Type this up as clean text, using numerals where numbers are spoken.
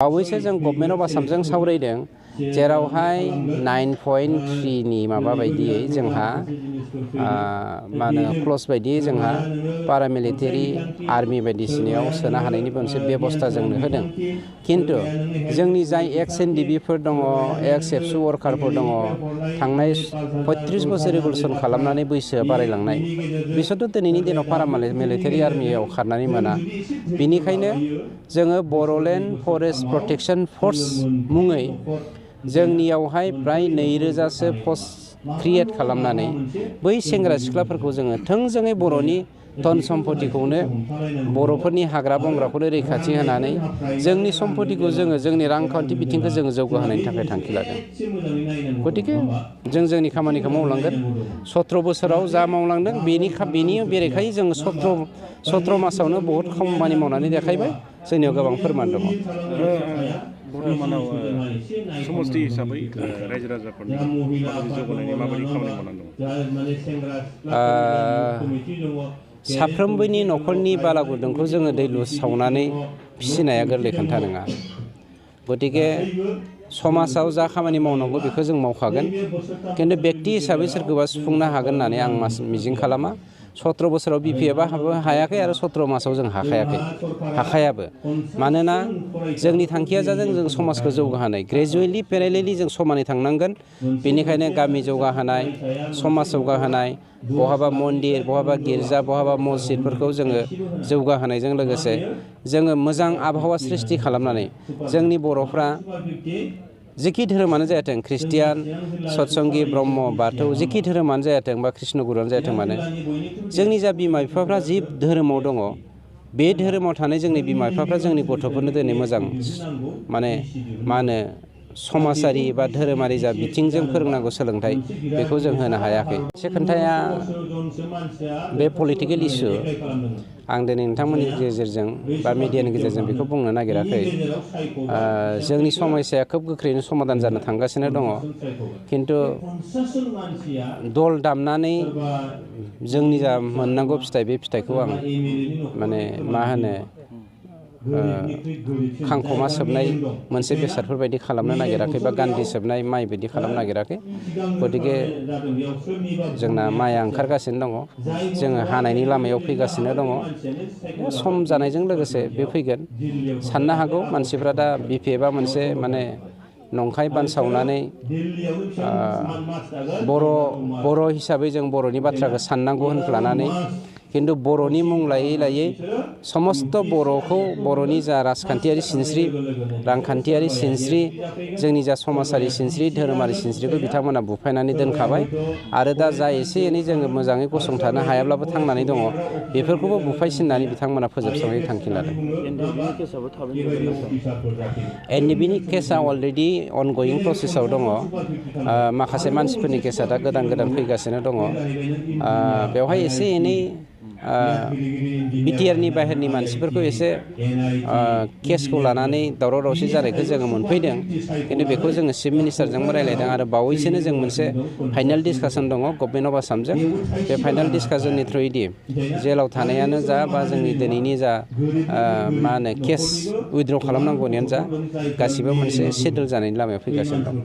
बावैसो जों government of आसामजों सावरायदों जेरावहाय 9.3 नि माबा बायदियै जोंहा मा होनो क्लज बायदियै जोंहा पारामिलिटारि आर्मि बायदिसिनायाव सोनो हानायनि मोनसे बेबस्था जोंनो होदों। किन्तु जोंनि जाय एक्स एनडिबिफोर दङ, एक्स एबसु वर्कारफोर दङ, थांनाय 35 बोसोर रिभलुसन खालामनानै बैसोआ बारायलांनाय, बिसोरथ' दिनैनि दिनाव पारामिलिटारि आर्मियाव खारनानै मोना। बिनिखायनो जोङो बर'लेण्ड फरेस्ट प्रटेक्शन फर्स मुङै जोंनियावहाय प्राय 2000सो पस्ट क्रिएट खालामनानै बै सेंग्रा सिख्लाफोरखौ जोङो थोंजोङै बर'नि धन सम्पतिखौनो बर'फोरनि हाग्रा बंग्राखौनो रैखाथि होनानै जोंनि सम्पतिखौ जोङो जोंनि रांखान्थि बिथिंखौ जोङो जौगाहोनायनि थाखाय थांखि लादों। गतिके जों जोंनि खामानिखौ मावलांगोन। 17 बोसोराव जा मावलांदों बेनि बेरेखायै जों 17 मासावनो बहुत खामानि मावनानै देखायबाय। जोंनियाव गोबां फोरमान दङ। बर्थमानाव समष्टि हिसाबै रायजो राजाफोरनि माखासे जौगानायनि माबायदि खामानि मावनानै दङ? साफ्रोमबोनि न'खरनि बाला गुदुंखौ जोङो दै लुस सावनानै फिसिनाया गोरलै खोथा नङा। गतिके समाजाव जा खामानि मावनांगौ बेखौ जों मावखागोन। किन्तु बेक्ति हिसाबै सोरखौबा सुफुंनो हागोन होननानै आं मिजिं खालामा। 17 बोसोराव बिपिएफआ हायाखै आरो 17 मासाव जों हाखायाबो। मानोना जोंनि थांखिया जादों जों समाजखौ जौगाहोनाय। ग्रेजुवेलि पेरेलेलि जों समानै थांनांगोन। बेनिखायनो गामि जौगाहोनाय, समाज जौगाहोनाय, बहाबा मन्दिर, बहाबा गिर्जा, बहाबा मस्जिदफोरखौ जोङो जौगाहोनायजों लोगोसे जोङो मोजां आबहावा सृष्टि खालामनानै जोंनि बर'फ्रा जेखि धोरोमानो जायाथों, ख्रिस्टियान, सतसंगि, ब्रह्म, बाथौ, जेखि धोरोमानो जायाथों बा कृष्ण गुरुआनो जायाथों मानो, जोंनि जा बिमा बिफाफ्रा जि धोरोमाव दङ, बे धोरोमाव थानाय जोंनि बिमा बिफाफ्रा जोंनि गथ'फोरनो दिनै मोजां माने मा होनो समाजारि बा धोरोमारि जा बिथिंजों फोरोंनांगौ सोलोंथाइ बेखौ जों होनो हायाखै। मोनसे खोन्थाया बे पलिटिकेल इसु आं दिनै नोंथांमोननि गेजेरजों बा मिडियानि गेजेरजों बेखौ बुंनो नागिराखै। जोंनि समस्याया खोब गोख्रैनो समाधान जानो थांगासिनो दङ। किन्तु दल दामनानै जोंनि जा मोननांगौ फिथाइ बे फिथाइखौ आं माने मा होनो खांखमा सोबनाय मोनसे बेसादफोर बायदि खालामनो नागिराखै बा गान्दि सोबनाय माइ बायदि खालामनो नागिराखै। गतिके जोंना माइआ ओंखारगासिनो दङ, जोङो हानायनि लामायाव फैगासिनो दङ। सम जानायजों लोगोसे बे फैगोन। साननो हागौ मानसिफ्रा दा बिपिएफआ मोनसे माने नंखाय बानसावनानै बर' हिसाबै जों बर'नि बाथ्राखौ साननांगौ होनफ्लानानै किन्तु बर'नि मुं लायै लायै समस्त बर'खौ बर'नि जा राजखान्थियारि सिनस्रि, रांखान्थियारि सिनस्रि, जोंनि जा समाजारि सिनस्रि, धोरोमारि सिनस्रिखौ बिथांमोना बुफायनानै दोनखाबाय। आरो दा जा एसे एनै जोङो मोजाङै गसंथानो हायाब्लाबो थांनानै दङ, बेफोरखौबो बुफायसिननानै बिथांमोना फोजोबस्रांनायनि थांखि लादों। एनडिबिनि केसआ अलरेडि अनगयिं प्रसेसआव दङ। माखासे मानसिफोरनि केसआ दा गोदान फैगासिनो दङ। बेवहाय एसे एनै बिटिआरनि बाहेरनि मानसिफोरखौ एसे केसखौ लानानै दावराव दावसि जानायखौ जोङो मोनफैदों। किन्तु बेखौ जोङो चिफ मिनिस्टारजोंबो रायज्लायदों आरो बावैसोनो जों मोनसे फाइनाल डिसकासन दङ गभर्नमेन्ट अफ आसामजों। बे फाइनाल डिसकासननि थ्रुयैदि जेलाव थानायानो जा बा जोंनि दिनैनि जा मा होनो केस उइथड्र' खालामनांगौनियानो जा, गासिबो मोनसे सेटल जानायनि लामायाव फैगासिनो दं।